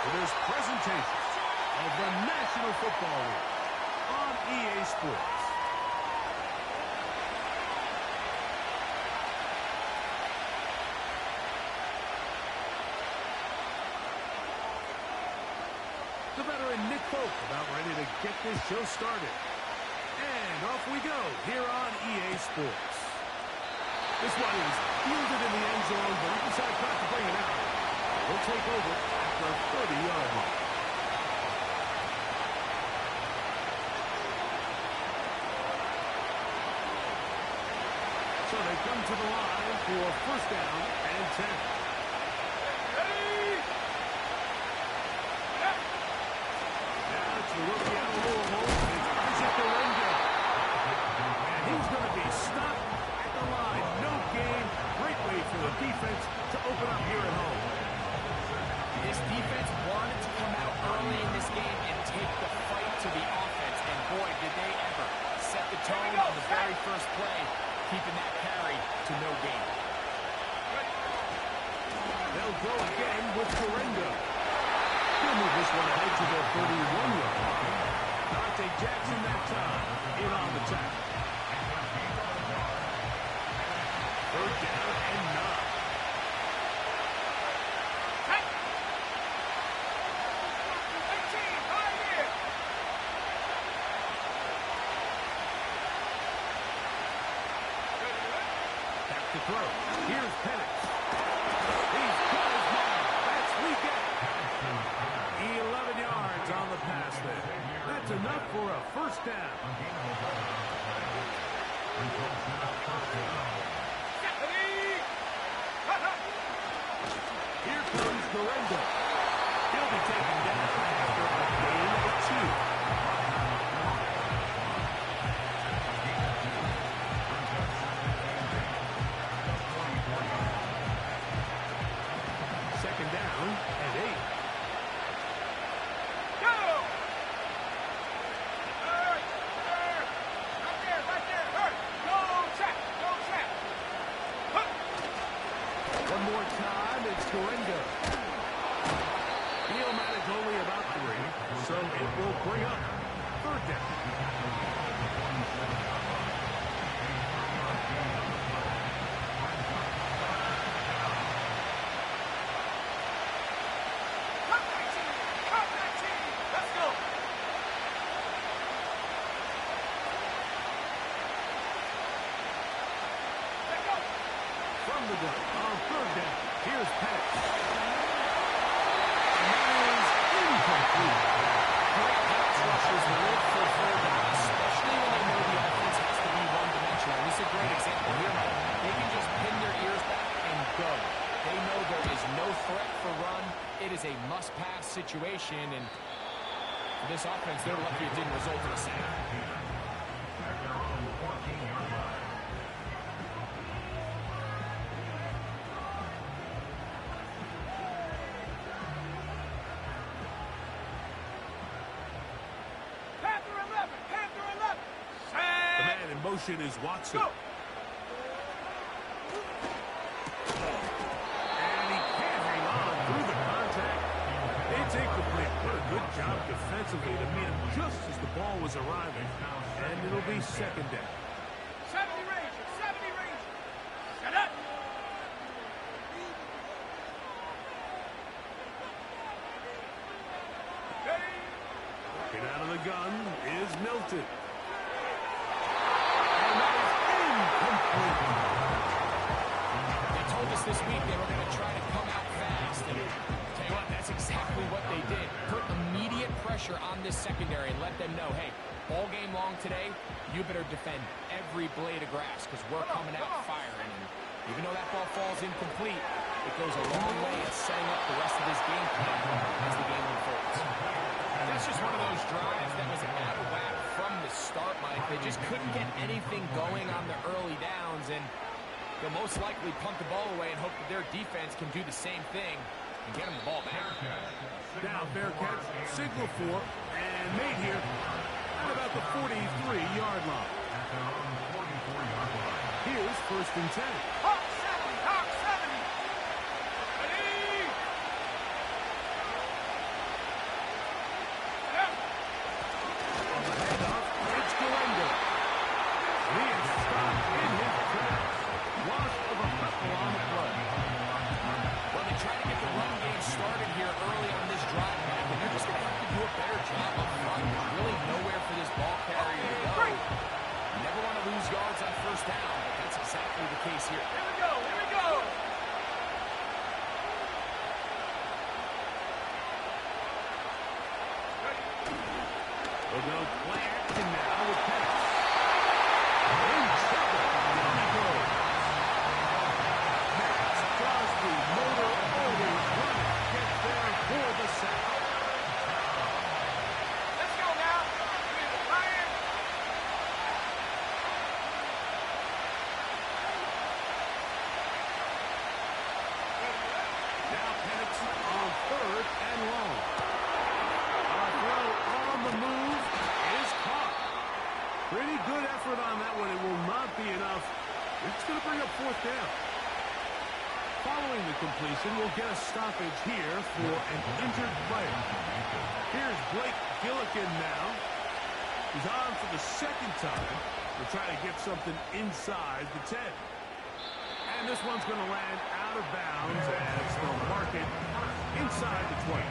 for this presentation of the National Football League on EA Sports. The veteran Nick Folk about ready to get this show started. And off we go here on EA Sports. This one is fielded in the end zone, but he decided not to bring it out. We'll take over at the 30-yard line. So they come to the line for first down and 10. The rookie out of Louisville is Isaac Orengo. And he's going to be stopped at the line. No gain. Great way for the defense to open up here at home. This defense wanted to come out early in this game and take the fight to the offense. And boy, did they ever set the tone on the very first play, keeping that carry to no gain. They'll go again with Orengo. He'll move this one ahead to the 31-yard line. Dante Jackson that time in on the tackle. Third down and 9. Back to throw. Here's Penix. He's got his man. That's weekend. 11 yards on the pass there. That's enough for a first down. Here comes Orengo. He'll be taken down after a gain of 2. Second down and 8. One more time, it's Orengo. He'll manage only about 3, so it will bring up third down. Let's go. From the gun on third down, here's Penix. And that is incomplete. Great pass rushers live for third down, especially when they know the offense has to be one-dimensional. This is a great example here, Mike. They can just pin their ears back and go. They know there is no threat for run. It is a must-pass situation, and for this offense, they're lucky it didn't result in a sack. Motion is Watson. Go. And he can't hang on through the contact. It's incomplete. What a good job defensively to meet him just as the ball was arriving. And it'll be second down. 70 Rangers, 70 Rangers. Set up. Working out of the gun is Milton. They told us this week they were going to try to come out fast. And tell you what, that's exactly what they did. Put immediate pressure on this secondary and let them know, hey, all game long today, you better defend every blade of grass because we're coming out firing. And even though that ball falls incomplete, it goes a long way in setting up the rest of this game plan as the game unfolds. That's just one of those drives that was out of whack from the start, Mike. They just couldn't get anything going on the early downs, and they'll most likely punt the ball away and hope that their defense can do the same thing and get them the ball back. Now Bearcats signal for and made here at about the 43-yard line. Here's first and 10. Hawk 70, Hawk 70. Ready? We'll go play action now with Penix. In trouble. Down he goes. Max Crosby, motor always running. Gets there for the sack. Let's go now. Ryan. Now Penix on 3rd and long. A throw on the move is caught. Pretty good effort on that one. It will not be enough. It's going to bring up 4th down. Following the completion, we'll get a stoppage here for an injured player. Here's Blake Gillikin now. He's on for the 2nd time. We'll try to get something inside the 10. And this one's going to land out of bounds as they'll mark it inside the 20.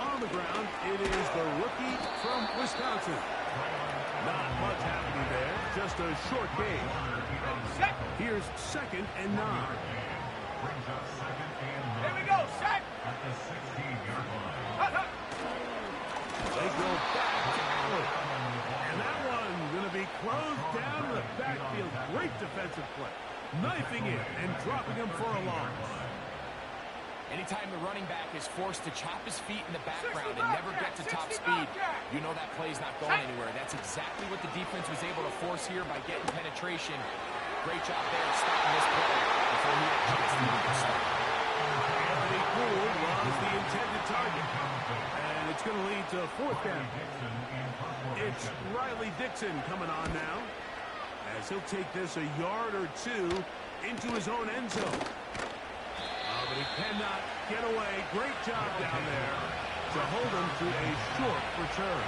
On the ground, it is the rookie from Wisconsin. Not much happening there, just a short game. Here's 2nd and 9. Here we go, set. They go back to Allen. And that one going to be closed down in the backfield. Great defensive play. Knifing in and dropping him for a loss. Anytime the running back is forced to chop his feet in the background and never get to top speed, you know that play's not going anywhere. That's exactly what the defense was able to force here by getting penetration. Great job there stopping this play before he had a chance to even get started. Anthony Gould was the intended target. And it's going to lead to 4th down. It's Riley Dixon coming on now, as he'll take this a yard or 2 into his own end zone. But he cannot get away. Great job down there to hold him to a short return.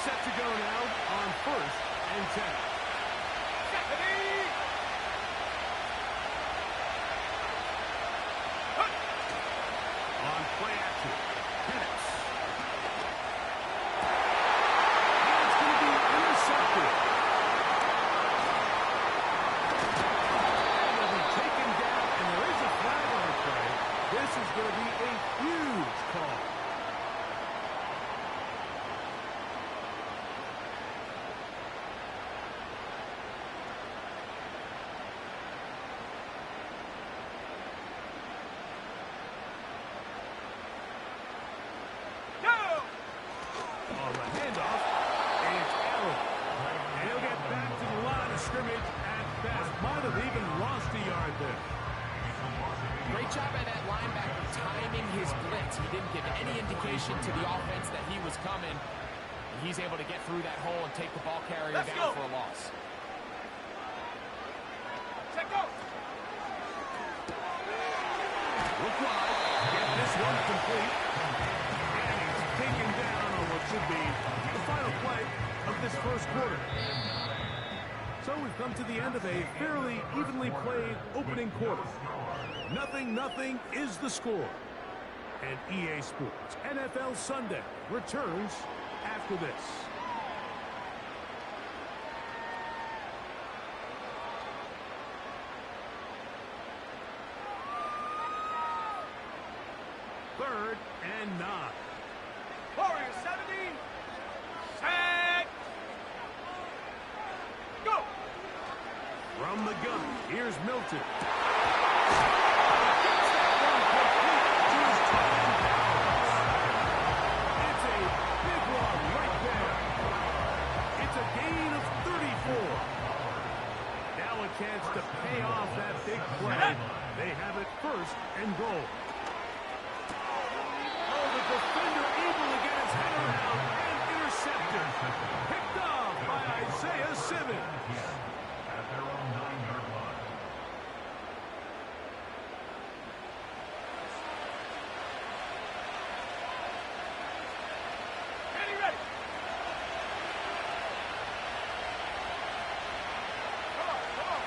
Set to go now on 1st and 10. On play action, Penix. And it's going to be intercepted. This is going to be a huge call. Go! On the handoff, it's Allen. And he'll get back to the line of scrimmage at best. Might have even lost a yard there. Great job by that linebacker timing his blitz. He didn't give any indication to the offense that he was coming. He's able to get through that hole and take the ball carrier down for a loss. Set go! Look wide. Get this one complete. And he's taken down on what should be the final play of this 1st quarter. So we've come to the end of a fairly evenly played opening quarter. 0-0 is the score. And EA Sports NFL Sunday returns after this. Third and 9. Warriors 70. Set. Go! From the gun, here's Milton. Chance to pay off that big play. They have it 1st and goal. Oh, the defender able to get his head around and intercepted. Picked off by Isaiah Simmons. At their own 9-yard line. Ready, ready. Come on, come on.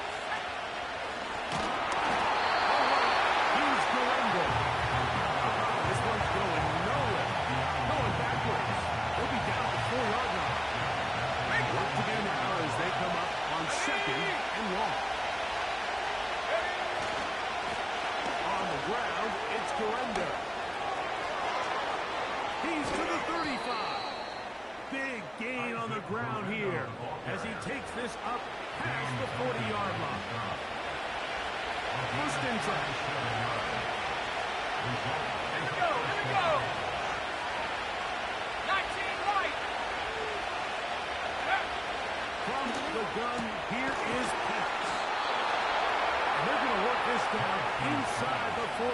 this up past the 40-yard line. First and 10. Here we go, here we go. 19 right. From the gun, here is pass. They're going to work this down inside the 45.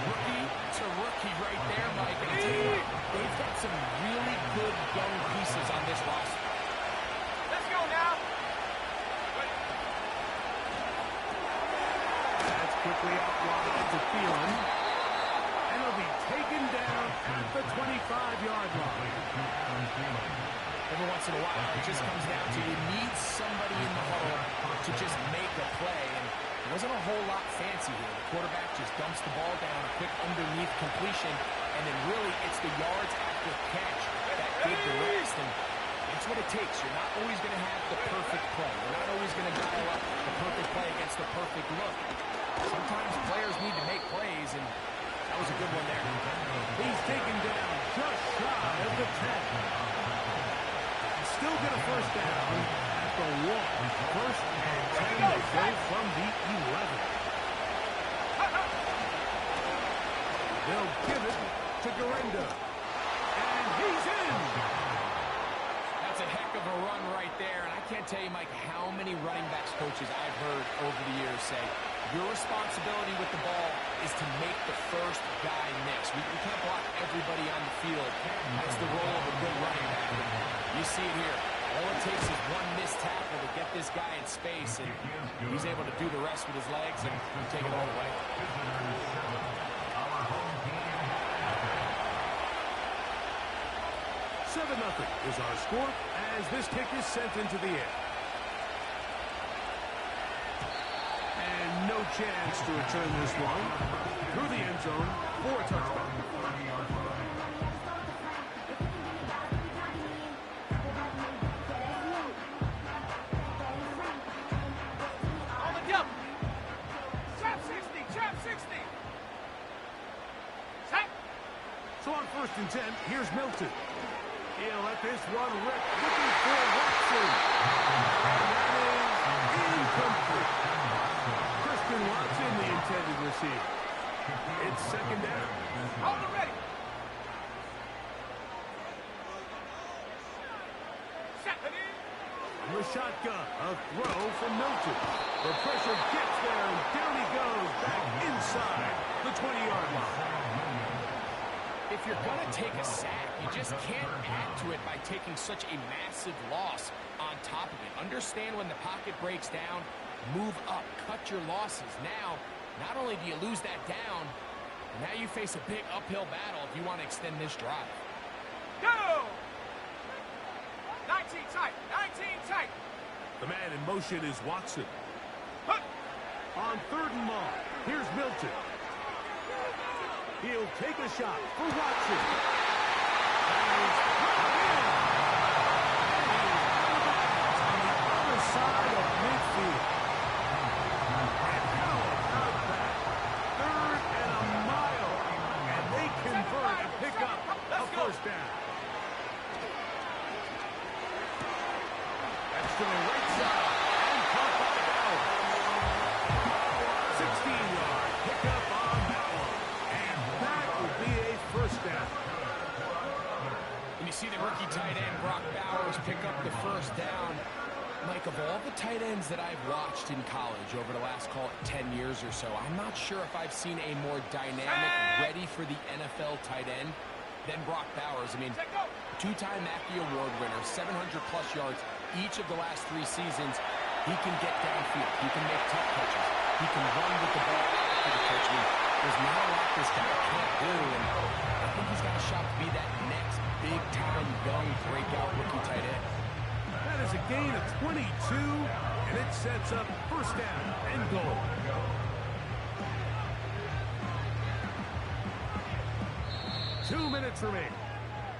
Rookie to rookie right there, Mike. And I'll tell you what, they've got some really good young pieces on this roster. Let's go now. That's quickly out wide to Thielen. And he'll be taken down at the 25-yard line. Every once in a while, it just comes down to you need somebody in the huddle to just make a play. And it wasn't a whole lot fancy here. The quarterback just dumps the ball down, a quick underneath completion, and then really it's the yards after catch that did the rest. And it's what it takes. You're not always going to have the perfect play. You're not always going to dial up the perfect play against the perfect look. Sometimes players need to make plays, and that was a good one there. He's taken down just shy of the 10. Still get a first down at the 1. First and 10, they go from the 11. They'll give it to Garenda. And he's in. That's a heck of a run right there. And I can't tell you, Mike, how many running backs coaches I've heard over the years say, your responsibility with the ball is to make the first guy miss. We can't block everybody on the field. That's the role of a good running back. You see it here. All it takes is one missed tackle to get this guy in space, and he's able to do the rest with his legs and take it all the way. 7-0 is our score as this kick is sent into the air. And no chance to return this one through the end zone for a touchdown. On the jump. Trap 60, trap 60. Set. So on first and 10, here's Milton. He'll let this one rip, looking for Watson. And that is incomplete. Christian Watson, the intended receiver. It's second down. Hold it ready. Set. From the shotgun, a throw from Milton. The pressure gets there, and down he goes, back inside the 20-yard line. If you're going to take a sack, you just can't add to it by taking such a massive loss on top of it. Understand when the pocket breaks down, move up, cut your losses. Now, not only do you lose that down, now you face a big uphill battle if you want to extend this drive. Go! 19 tight, 19 tight. The man in motion is Watson. Hut. On third and long, here's Milton. He'll take a shot for Watson. And he's in. And he's on the other side of midfield. And how about that? Third and a mile. And they convert and pick up a first down. That's to the right side. And caught by Bell. 16-yard pickup on that one. And that will be a first down. And you see the rookie tight end, Brock Bowers, pick up the first down. Mike, of all the tight ends that I've watched in college over the last, call it 10 years or so, I'm not sure if I've seen a more dynamic, ready for the NFL tight end than Brock Bowers. I mean, two-time Mackey Award winner, 700-plus yards each of the last 3 seasons. He can get downfield. He can make tough catches. He can run with the ball after the catch. I mean, there's not a lot this guy can't do, and I think he's got a shot to be that next big-time young breakout rookie tight end. That is a gain of 22, and it sets up first down and goal. Two minutes remaining.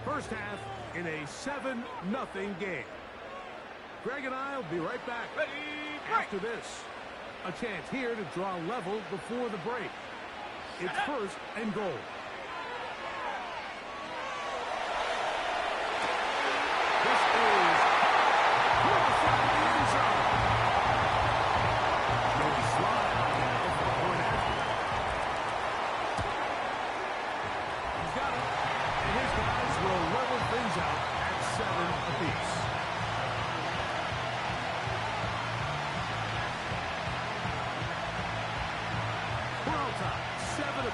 First half in a 7-0 game. Greg and I will be right back after this. A chance here to draw level before the break. It's first and goal. This is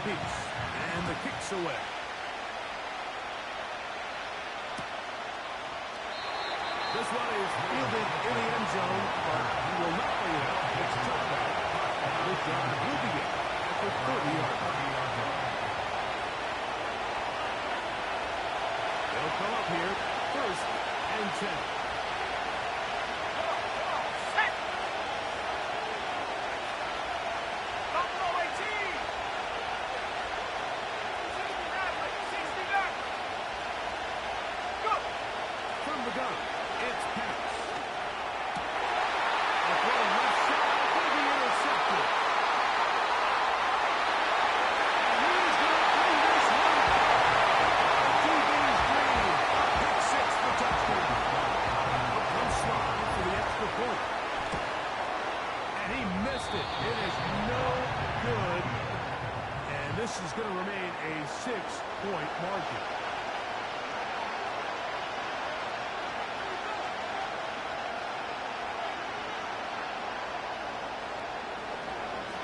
apiece. And the kick's away. This one is fielded in the end zone, but he will not bring it out. It's a touchback. The drive will begin at the 30-yard line. They'll come up here, 1st and 10. This is going to remain a 6-point margin.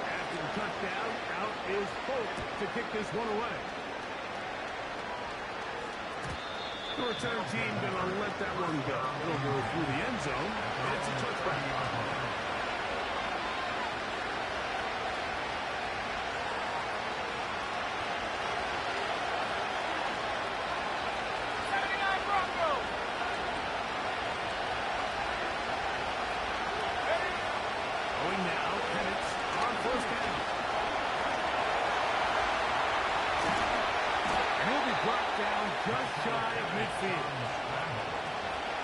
After the touchdown, out is Folk to kick this one away. The return team going to let that one go. It'll go through the end zone, and it's a touchback. Just shy of midfield.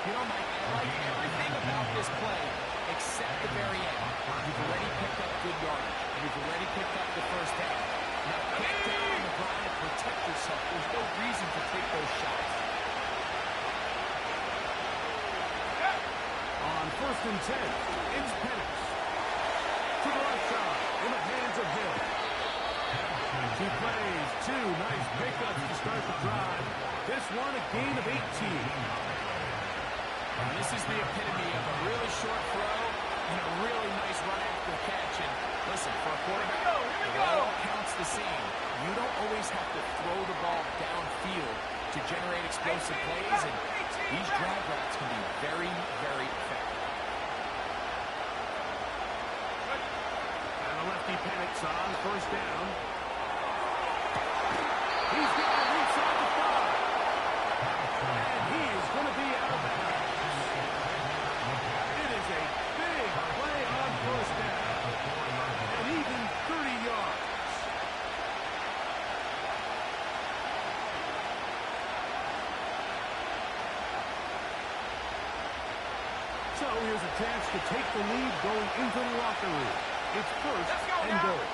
You know, Mike, I like everything about this play except the very end. You've already picked up good yardage. You've already picked up the first down. Now get down on the ground and protect yourself. There's no reason to take those shots. On 1st and 10, it's Penix. To the right side, in the hands of Hill. He plays 2 nice pickups to start the drive. This one a gain of 18. Now, this is the epitome of a really short throw and a really nice run after catch. And listen, for a quarterback, it all counts the same. You don't always have to throw the ball downfield to generate explosive plays, and these drive routes can be very, very effective. And the lefty Penix on 1st down. He's got it inside the 5. And he is going to be out of bounds. It is a big play on 1st down. And even 30 yards. So here's a chance to take the lead going into the locker room. It's 1st and goal.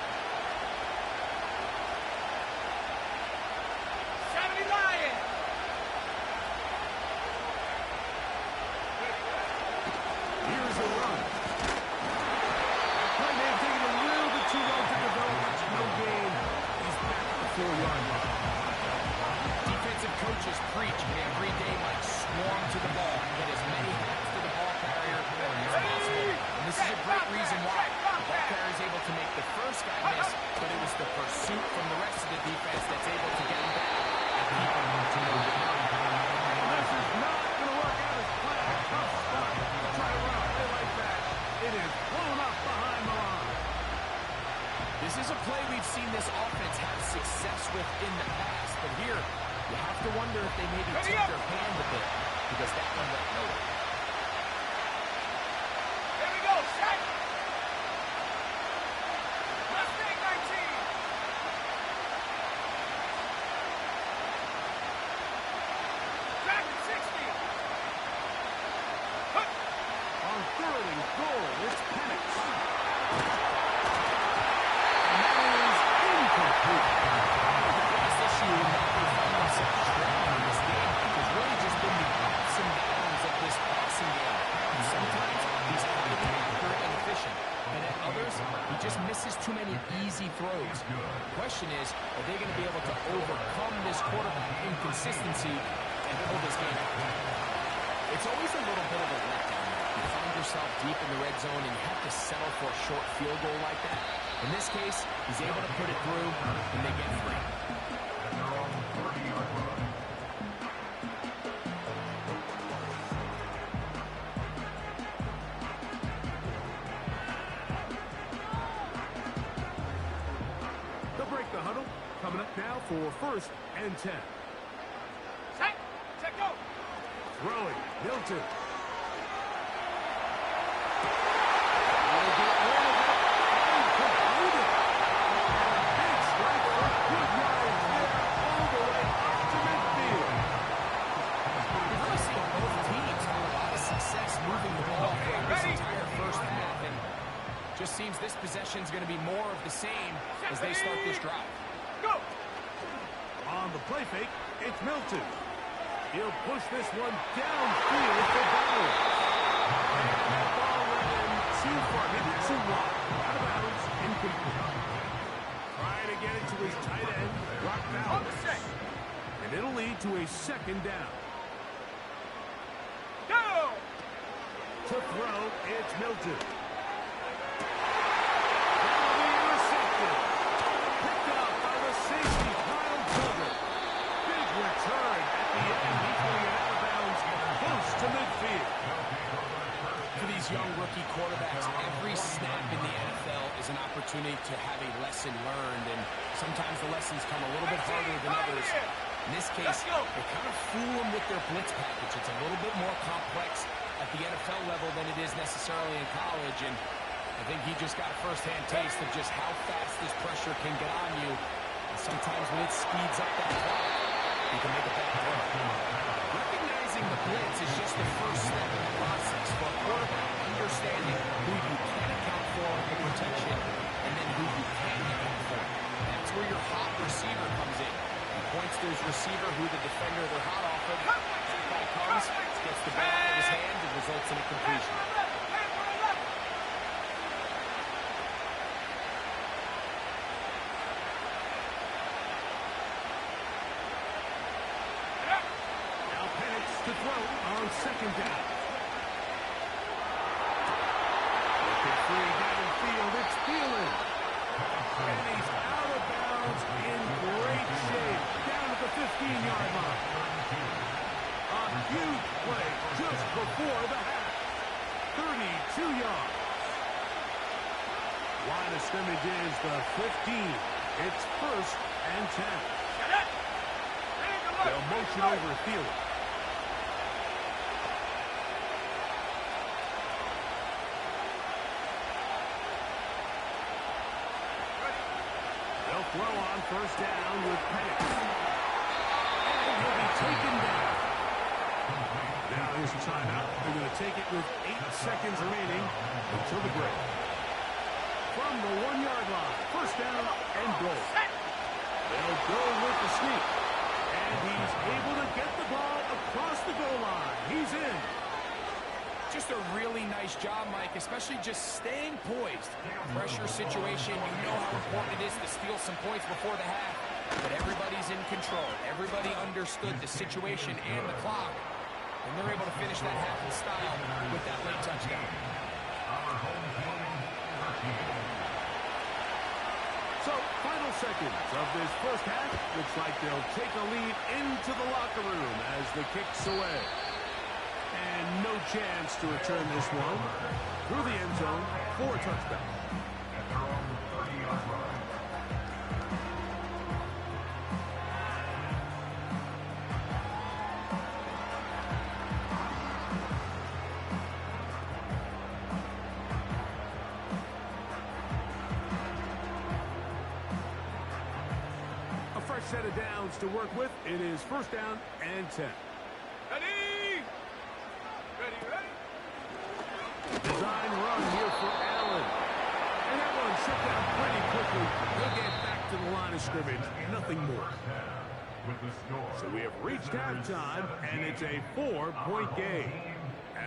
Defensive coaches preach every day, Mike, swarm to the ball. Get as many hats to the ball carrier as possible. And this is a great reason why. The ball carrier is able to make the first guy miss, but it was the pursuit from the rest of the defense that's able to get him back and keep him to no good. This is not going to work out as planned. Tough spot to try to run a play like that. It is blown up behind the line. This is a play we've seen this offense have success with in the past, but here you have to wonder if they maybe took their hand a bit because that one went nowhere. Here we go, set! Mustang 19! Traffic 60! On 3rd and goal, it's Penix. Just misses too many easy throws. The question is, are they going to be able to overcome this quarterback inconsistency and pull this game out? It's always a little bit of a letdown. You find yourself deep in the red zone and you have to settle for a short field goal like that. In this case, he's able to put it through, and they get 3. They'll break the huddle. Coming up now for 1st and 10. Set, go. Throwing, Milton. Just seems this possession's going to be more of the same as they start this drive. Go! On the play fake, it's Milton. He'll push this one downfield for Bauer. And that ball ran too far, maybe too wide. Out of bounds, incomplete. Trying to get it to his tight end, Brock Bauer. And it'll lead to a 2nd down. Go! To throw, it's Milton. Young rookie quarterbacks, every snap in the NFL is an opportunity to have a lesson learned, and sometimes the lessons come a little bit harder than others. In this case, they kind of fool them with their blitz package. It's a little bit more complex at the NFL level than it is necessarily in college, and I think he just got a first-hand taste of just how fast this pressure can get on you. And sometimes when it speeds up that clock, you can make a bad throw. Recognizing the blitz is just the first step in the process for a quarterback, understanding who you can account for in protection and then who you can't account for. That's where your hot receiver comes in. He points to his receiver who the defender they're hot off of. That guy comes, gets the ball out of his hands, and results in a completion. To throw on 2nd down. Looking free downfield, it's Thielen. And he's out of bounds in great shape, down at the 15-yard line. A huge play just before the half. 32 yards. Line of scrimmage is the 15. It's 1st and 10. They'll motion over Thielen. Throw on 1st down with Penix. And he'll be taken down. Now here's a timeout. They're going to take it with 8 seconds remaining until the break. From the 1-yard line, 1st down and goal. They'll go with the sneak. And he's able to get the ball across the goal line. He's in. Just a really nice job, Mike, especially just staying poised. Pressure situation, you know how important it is to steal some points before the half, but everybody's in control. Everybody understood the situation and the clock, and they're able to finish that half in style with that late touchdown. So, final seconds of this 1st half. Looks like they'll take a lead into the locker room as the kick's away. And no chance to return this one through the end zone for a touchdown. A fresh set of downs to work with. It is 1st down and 10. Design run here for Allen. And that one shut down pretty quickly. He'll get back to the line of scrimmage. Nothing more. So we have reached halftime, and it's a 4-point game.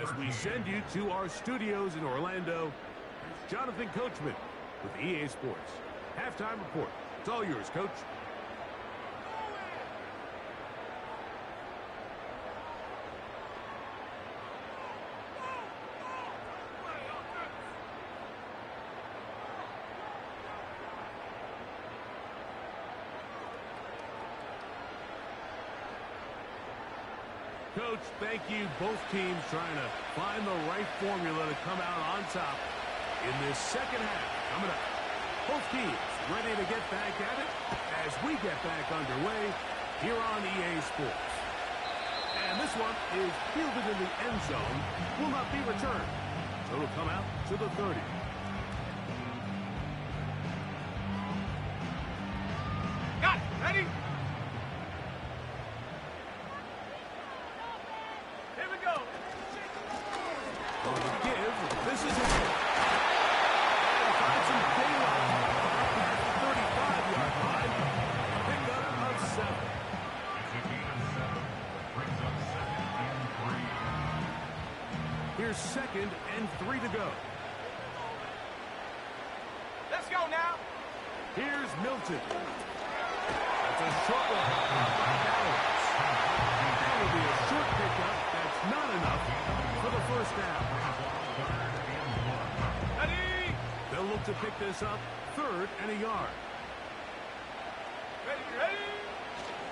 As we send you to our studios in Orlando, Jonathan Coachman with EA Sports. Halftime report. It's all yours, Coach. Coach, thank you. Both teams trying to find the right formula to come out on top in this second half. Coming up, both teams ready to get back at it as we get back underway here on EA Sports. And this one is fielded in the end zone, will not be returned. So it'll come out to the 30. Got it. Ready? Here we go. On the give, this is it. And find some daylight at the 35-yard line. Pickup of 7. Here's 2nd and 3 to go. Let's go now. Here's Milton. That's a short one. That will be a short pickup. That's not enough for the first down. Ready? They'll look to pick this up 3rd and a yard. Ready, ready?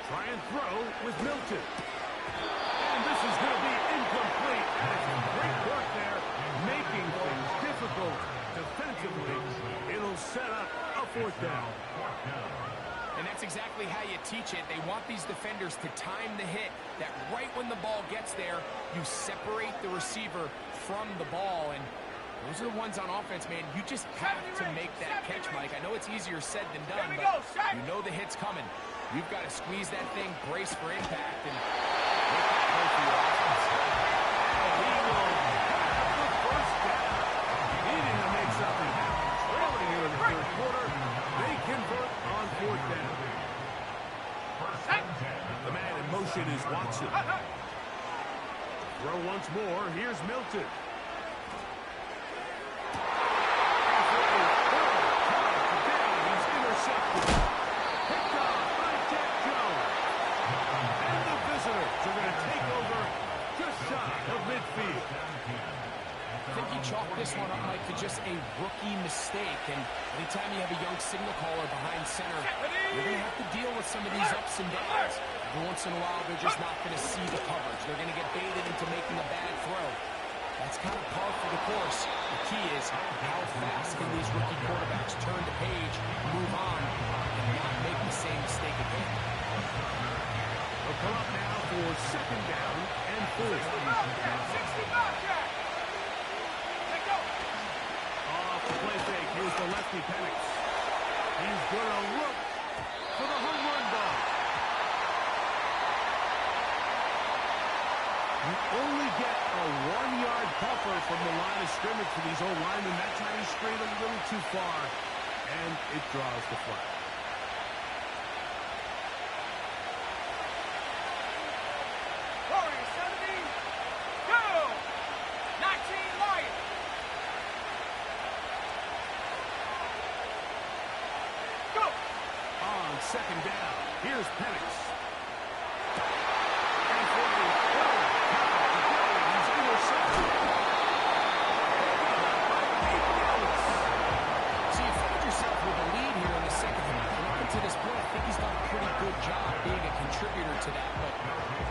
Try and throw with Milton. And this is going to be incomplete. That is great work there, making things difficult defensively. It'll set up a 4th down. And that's exactly how you teach it. They want these defenders to time the hit, that right when the ball gets there, you separate the receiver from the ball. And those are the ones on offense, man. You just have to make that catch, Mike. I know it's easier said than done, but you know the hit's coming. You've got to squeeze that thing, brace for impact, and make that play for your offense. He will have the first down. Needing to make something happen. Trailing here in the 3rd quarter. They convert on 4th down. The man in motion is Watson. Throw once more. Here's Milton. He's intercepted. Picked off by Jack Jones. And the visitors are going to take over just shy of midfield. I think he chalked this one up, Mike, to just a rookie mistake. And anytime you have a young signal caller behind center, you're going to have to deal with some of these ups and downs. Every once in a while, they're just not going to see the coverage. They're going to get baited into making a bad throw. That's kind of par for the course. The key is how fast can these rookie quarterbacks turn the page, move on, and not make the same mistake again. They'll come up now for 2nd down and 4. 60 Bobcat. Let go. Off the play fake. Here's the lefty Penix. He's going to look for the home run ball. You only get a 1-yard buffer from the line of scrimmage for these old linemen. That time he strayed a little too far, and it draws the flag. Warriors 70. Go. 19 Lions. Go. On 2nd down, here's Penix. Contributor to that, but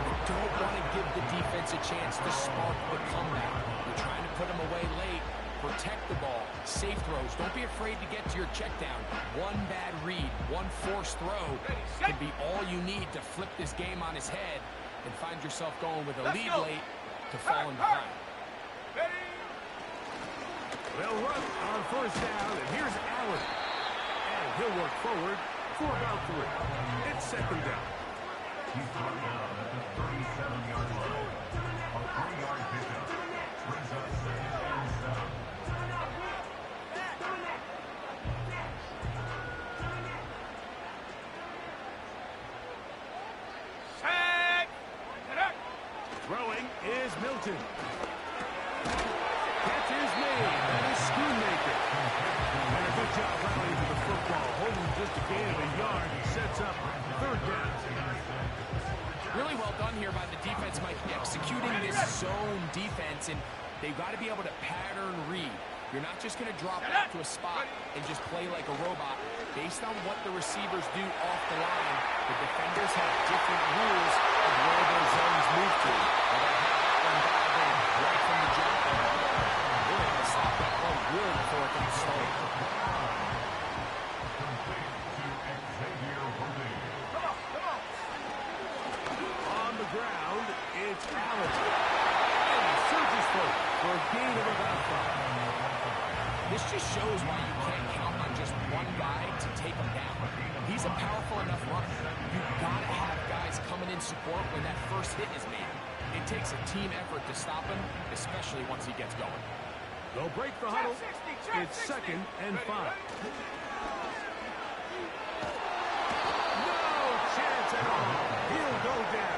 you don't want to give the defense a chance to spark the comeback. You're trying to put them away late, protect the ball, safe throws. Don't be afraid to get to your check down. One bad read, one forced throw can be all you need to flip this game on his head and find yourself going with a lead late to falling behind. They'll run on 1st down, and here's Allen. And he'll work forward for about 3. It's 2nd down. He's brought down at the 37-yard line. A 3-yard pickup brings up 2nd and 7. Throwing is Milton. Catch is made. That is Schoonmaker. And a good job rallying to the football. Holding just a gain of a yard. He sets up 3rd down. Really well done here by the defense, Mike, executing this zone defense, and they've got to be able to pattern read. You're not just going to drop back to a spot and just play like a robot. Based on what the receivers do off the line, the defenders have different rules of where their zones move to. They're going to have that one dialed in right from the jump. We're able to stop that run really before it gets started. On the ground, it's Allen. And he surges forward for a gain of about 5. This just shows why you can't count on just one guy to take him down. He's a powerful enough runner. You've got to have guys coming in support when that first hit is made. It takes a team effort to stop him, especially once he gets going. They'll break the huddle. It's 2nd and 5. No chance at all. He'll go down.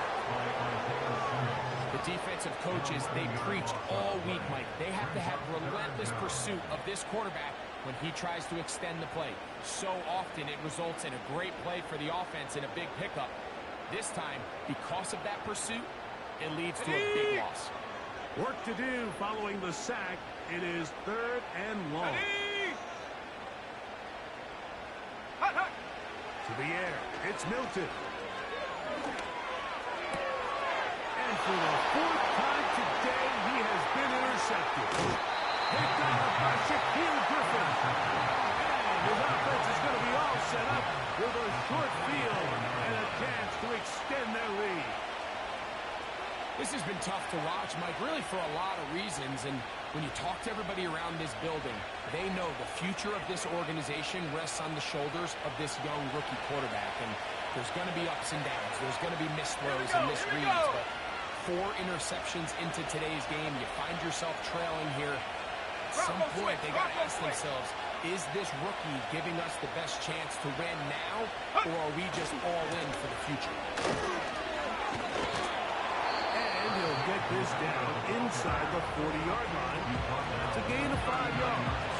The defensive coaches, they preached all week, Mike. They have to have relentless pursuit of this quarterback when he tries to extend the play. So often it results in a great play for the offense and a big pickup. This time, because of that pursuit, it leads to a big loss. Work to do following the sack. It is 3rd and long. To the air. It's Milton. And for the 4th time today, he has been intercepted. Picked up by Shaquille Griffin. And his offense is going to be all set up with a short field and a chance to extend their lead. This has been tough to watch, Mike, really for a lot of reasons. And when you talk to everybody around this building, they know the future of this organization rests on the shoulders of this young rookie quarterback. And there's going to be ups and downs. There's going to be missed throws and misreads. But 4 interceptions into today's game, you find yourself trailing here. At some point, they got to ask themselves, is this rookie giving us the best chance to win now, or are we just all in for the future? And he'll get this down inside the 40-yard line. It's a gain of 5 yards.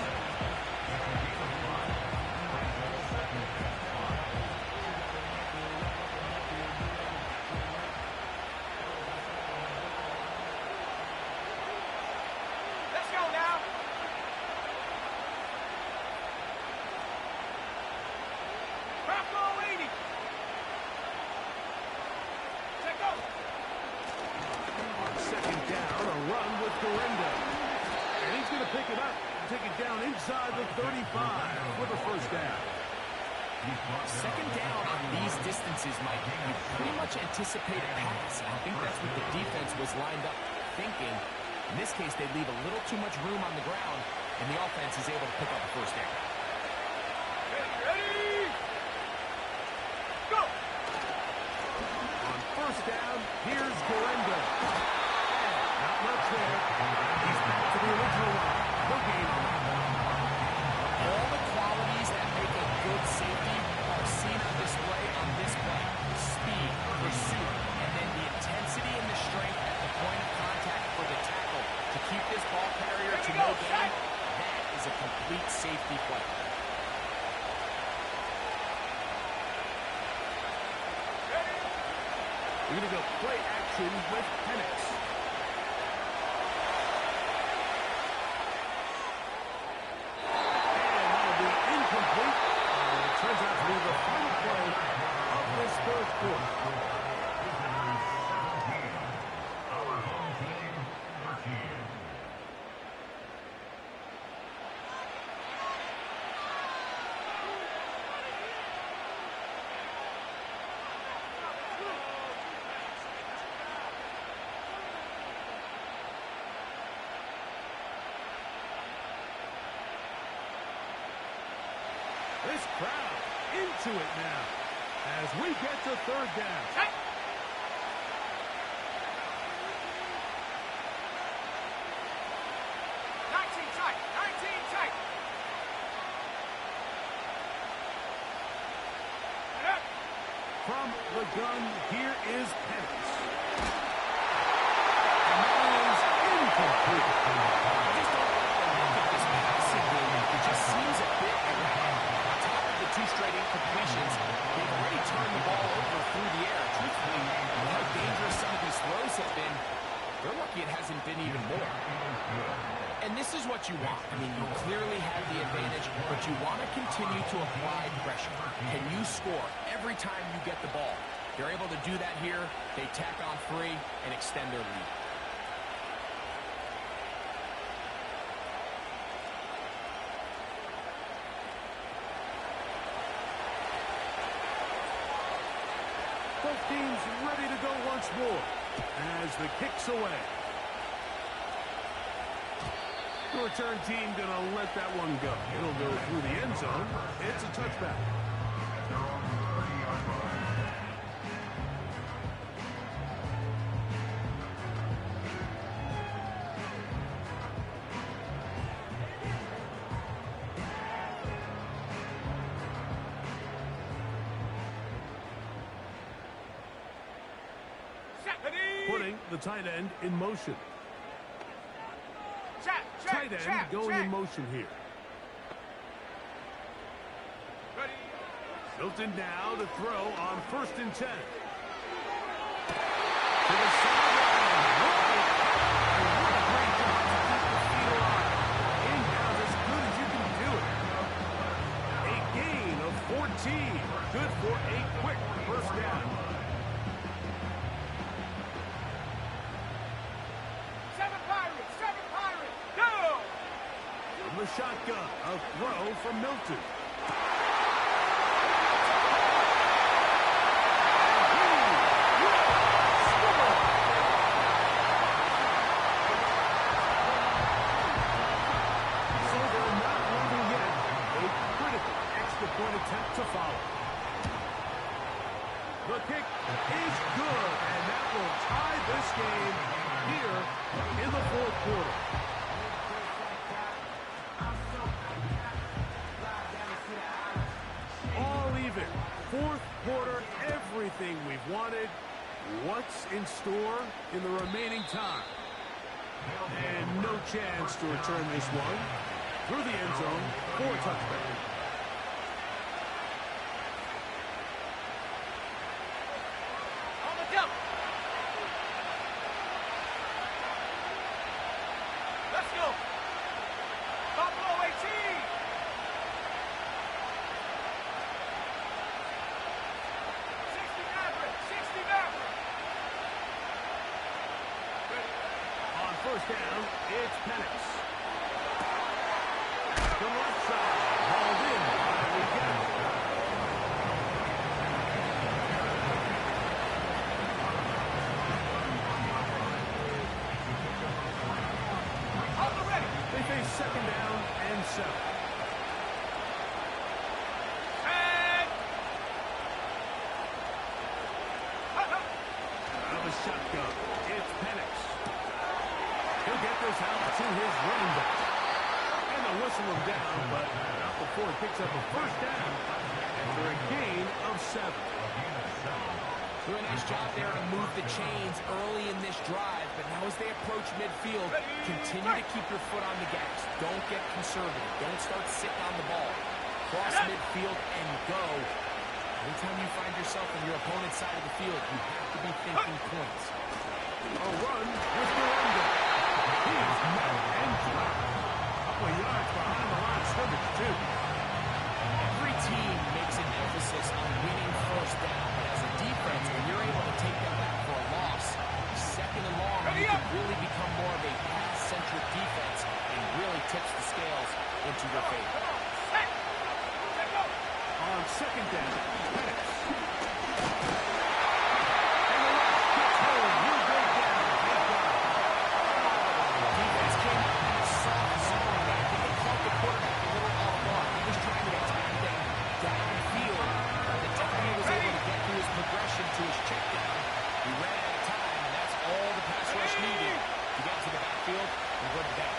Inside the 35 with a first down. 2nd down on these distances, Mike. You pretty much anticipate a pass. I think that's what the defense was lined up thinking. In this case, they leave a little too much room on the ground, and the offense is able to pick up a first down. Ready? Go! On first down, here's Gorenda. Not much there. He's back to the original line. No gain on that one. All the qualities that make a good safety are seen on display on this play. Speed, pursuit, and then the intensity and the strength at the point of contact for the tackle to keep this ball carrier to no gain. That is a complete safety play. We're going to go play action with Penix. Turns out to be the final play of this 4th quarter. Our home team, 13. This crowd into it now as we get to 3rd down. 19 tight. 19 tight. From the gun, here is Penix. And that is incomplete. I just don't like the look of this passing game. It just seems a bit erratic. On top of the 2 straight incompletions, they've already turned the ball over through the air. Truthfully, with how dangerous some of these throws have been, they're lucky it hasn't been even more. And this is what you want. I mean, you clearly have the advantage, but you want to continue to apply pressure. Can you score every time you get the ball? They're able to do that here. They tack on 3 and extend their lead. Both teams ready to go once more as the kick's away. The return team gonna let that one go. It'll go through the end zone. It's a touchback. They're on the 30-yard line. Putting the tight end in motion. Tight end going in motion here. Hilton now to throw on 1st and 10. To the sideline. What a great job to keep the feet alive. Inbound as good as you can do it. A gain of 14. Good for a quick first down. The shotgun, a throw from Milton. So they're not leading yet. A critical extra point attempt to follow. The kick is good, and that will tie this game here in the 4th quarter. All even. 4th quarter, everything we've wanted. What's in store in the remaining time? And no chance to return this one. Through the end zone for a touchback. On the jump. Let's go. Buffalo 18. 60 Maverick. On 1st down, it's Penix. The left side, hauled in by Miguel. On the ready. They face 2nd down and 7. Out of the shotgun, it's Penix. He'll get this out to his running back. And they'll whistle him down, but not before he picks up a 1st down after a gain of 7. Doing a nice job there to move the chains early in this drive, but now as they approach midfield, continue to keep your foot on the gas. Don't get conservative. Don't start sitting on the ball. Cross midfield and go. Anytime you find yourself on your opponent's side of the field, you have to be thinking points. A run with Miranda. He's met and dropped. A couple of yards behind the line of scrimmage, too. Every team makes an emphasis on winning 1st down, but as a defense, when you're able to take them back for a loss, 2nd and long, you can really become more of a pass-centric defense and really tips the scales into your favor. On 2nd down, Penix. Defense came out in a soft zone, but I think they caught the quarterback a little off guard. He was trying to attack them downfield. By the time he was able to get through his progression to his check down, he ran out of time, and that's all the pass rush needed to get to the backfield and go to down.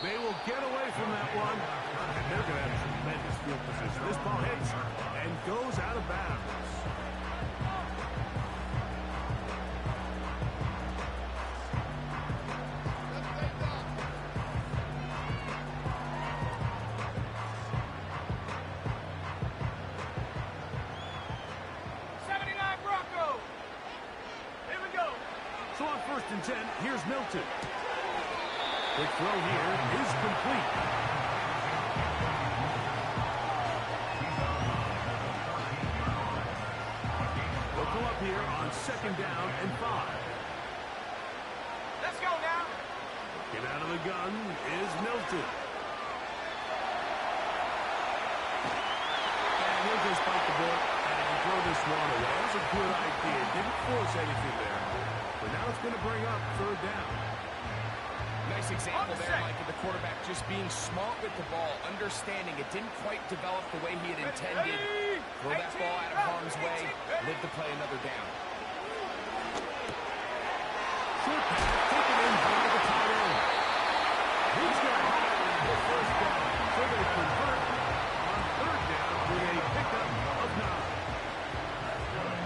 They will get away from that one. And they're going to have tremendous field position. This ball hits and goes out of bounds. So on 1st and 10, Here's Milton. Quick throw here is complete. They'll come up here on 2nd down and 5. let's go now. Get out of the gun is Milton. And he'll just bite the bullet and throw this one away. That's a good idea. Didn't force anything there. But now it's going to bring up 3rd down. Nice example there, Mike, of the quarterback just being smart with the ball, understanding it didn't quite develop the way he had intended. Throw that ball out of harm's way, live to play another down. Short pass taken in by the tight end. He's got the 1st down. So they convert on 3rd down with a pickup of 9.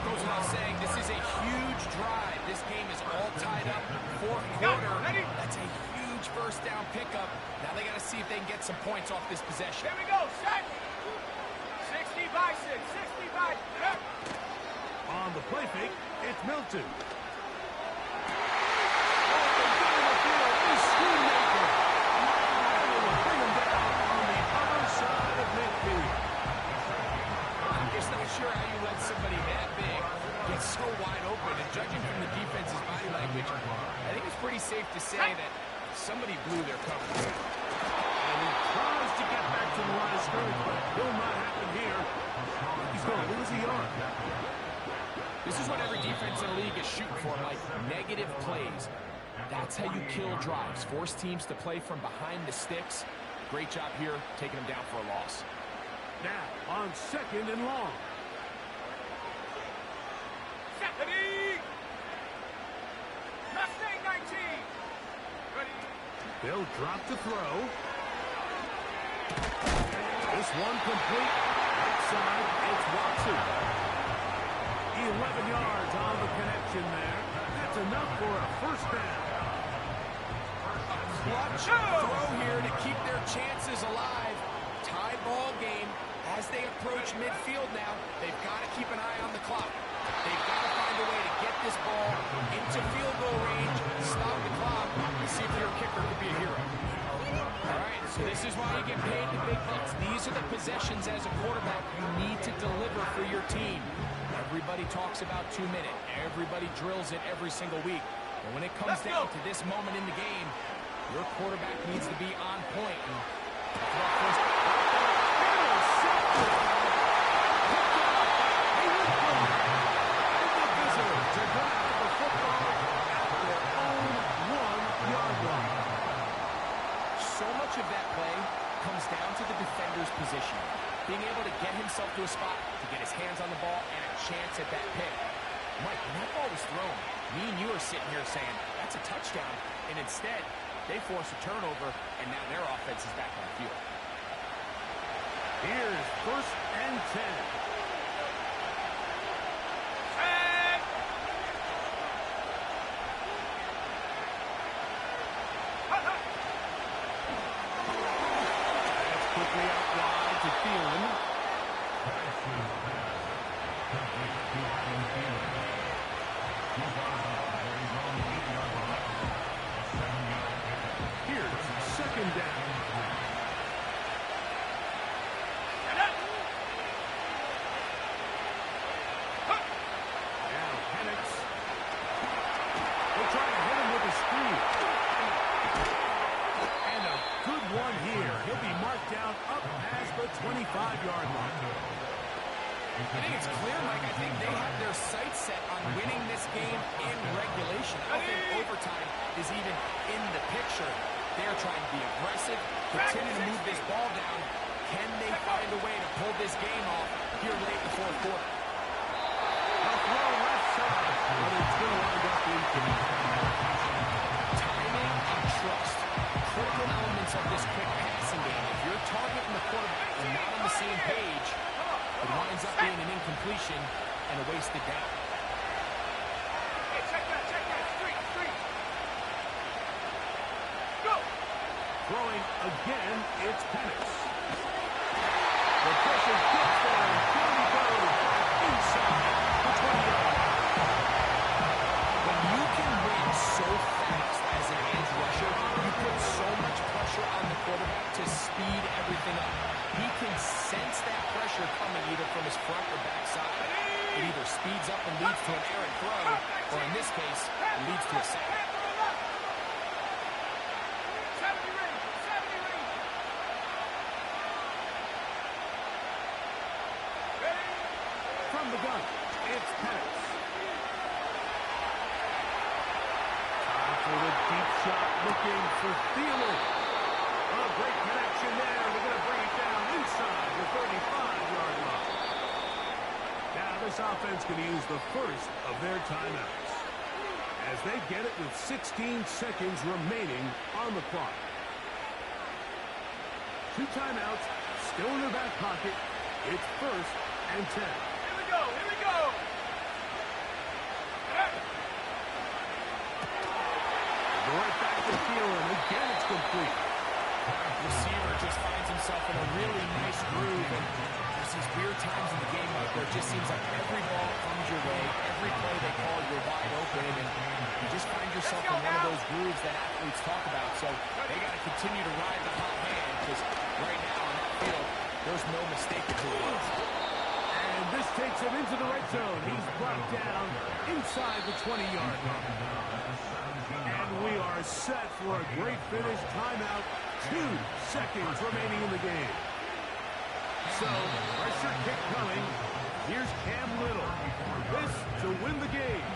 Goes without saying, this is a huge drive. This game is all tied up. 4th quarter. That's a huge 1st down pickup. Now they got to see if they can get some points off this possession. Here we go, set. 60 by 6, 60 by 6. On the play fake, it's Milton. I'm just not sure how you let somebody that big get so wide open. And judging from the defense's body language, I think it's pretty safe to say that somebody blew their coverage. And he tries to get back to the line of scrimmage, but it will not happen here. He's going to lose a yard. This is what every defense in the league is shooting for, Mike. Negative plays. That's how you kill drives. Force teams to play from behind the sticks. Great job here, taking them down for a loss. Now, on 2nd and long. Ready. Mustang 19. Ready. They'll drop the throw. This one complete. Outside, it's Watson. 11 yards on the connection there. That's enough for a 1st down. Clutch throw here to keep their chances alive. Tie ball game. As they approach midfield now, they've got to keep an eye on the clock. They've got to find a way to get this ball into field goal range, stop the clock, and see if your kicker could be a hero. All right, so this is why you get paid the big bucks. These are the possessions as a quarterback you need to deliver for your team. Everybody talks about 2 minute. Everybody drills it every single week. But when it comes down to this moment in the game, your quarterback needs to be on point. So much of that play comes down to the defender's position. Being able to get himself to a spot, to get his hands on the ball, and a chance at that pick. Mike, when that ball was thrown, me and you are sitting here saying, that's a touchdown. And instead, they force a turnover, and now their offense is back on the field. Here's 1st and 10. That's quickly out wide to Thielen. Here's 2nd down. Now Penix. They'll try to hit him with a screen. And a good one here. He'll be marked down up past the 25-yard line. I think it's clear, Mike. I think they have their sights set on winning this game in regulation. I don't think overtime is even in the picture. They're trying to be aggressive, continue to move this ball down. Can they find a way to pull this game off here late in the 4th quarter? A throw left side, but it's going to wind up incomplete. Timing and trust, critical elements elements of this quick passing game. If your target and the quarterback are not on the same page, it winds up being an incompletion and a wasted down. Hey, check that. Street. Go. Throwing again, it's Penix. The pressure gets there, and down he goes. Inside the 20-yard line. When you can win so fast as an edge rusher, you put so much pressure on the quarterback to speed everything up. He can sense that pressure coming either from his front or back side. It either speeds up and leads to an errant throw, or in this case, it leads to a sack. 70 range. From the gun, it's Penix. Time for the deep shot, looking for Thielen. A great connection there. They're going to bring it down inside the 35-yard line. Now this offense can use the first of their timeouts, as they get it with 16 seconds remaining on the clock. 2 timeouts still in their back pocket. It's 1st and 10. Here we go. Go right back to Thielen. Again, it's complete. Receiver just finds himself in a really nice groove, and there's these weird times in the game where it just seems like every ball comes your way, every play they call, you're wide open, and you just find yourself in one of those grooves that athletes talk about. So they got to continue to ride the hot hand, because right now on that field, there's no mistake of who it is. And this takes him into the red zone. He's brought down inside the 20-yard line. And we are set for a great finish. Timeout. 2 seconds remaining in the game. So, pressure kick coming. Here's Cam Little. This to win the game.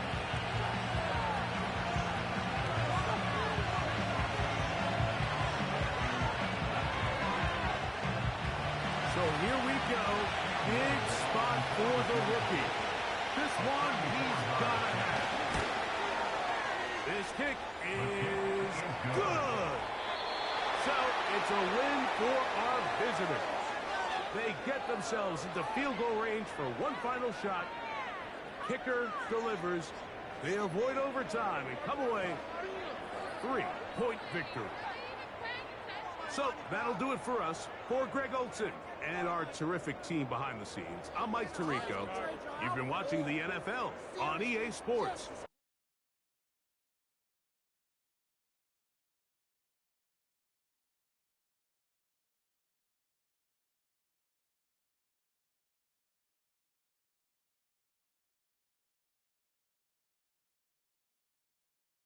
So here we go. Big spot for the rookie. This one he's got to have. This kick is good. So it's a win for our visitors. They get themselves into field goal range for one final shot. Kicker delivers. They avoid overtime and come away 3-point victory. So that'll do it for us. For Greg Olson and our terrific team behind the scenes, I'm Mike Tirico. You've been watching the NFL on EA Sports.